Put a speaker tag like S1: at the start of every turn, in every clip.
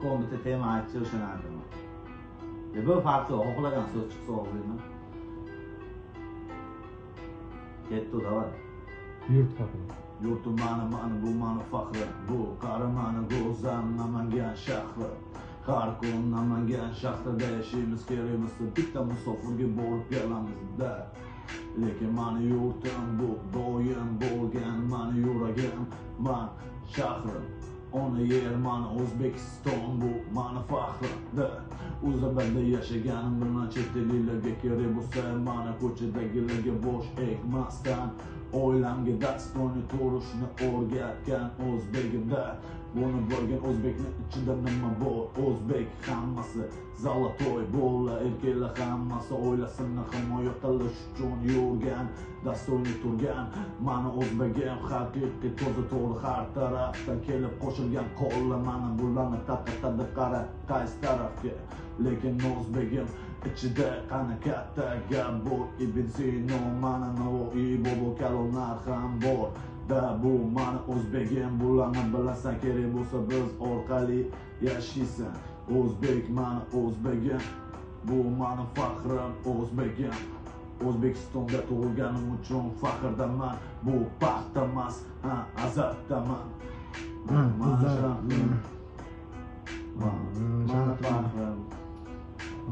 S1: Ko'm bitta tema aytchi o'shanadimi. Bu farqi yo'q, xohlagan so'z chiqsa olmayman. Ketdi davay.
S2: Yurt haqida.
S1: Yurtim mani bu mani faxrim. Bu qari mani go'zal Namangan shahri. Har kun Namangan shahrida yashaymiz, kerakmiz bitta musofirga borib kelamizda. Lekin mani yurtim bu doim bo'lgan mani yuragim, man shahrim. Ona yer mani O'zbekiston, bu mani faxrimda. O'zbekda yashaganim bilan chet elliklarga kerak bo'lsa, mani ko'chadagilarga bosh egmasdan oilamga dastoni turishni o'rgatgan o'zbegimda. Buni bo'lgan o'zbekning ichida nima bor? O'zbek hammasi zolotoy bo'la, erkaklar hammasi oilasini himoya qilish uchun yurgan, dastoni turgan. Mani o'zbegim haqiqiy to'za to'g'ri har tarafdan kelib qo'shilgan qo'llar mana bularni tarqatadi qara qaysi tarafga. Lekin o'zbegim ichida qani katta gap bor. Ibn Sino, mana Navoiy, Bobo Kalonlar ham bor. Da bu mani o'zbegim, bularni bilasan, kerak bo'lsa biz orqali yashaysan. O'zbek mani o'zbegim, bu mani faxrim o'zbegim. O'zbekistonda tug'ilganim uchun faxrdaman, bu paxta emas, azabdaman. Mani faxrim,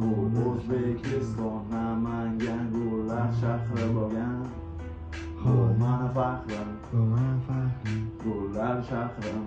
S1: bu O'zbekiston Namangan gullar shahri bo'lgan. Bu mani faxrim, gullar shahrim.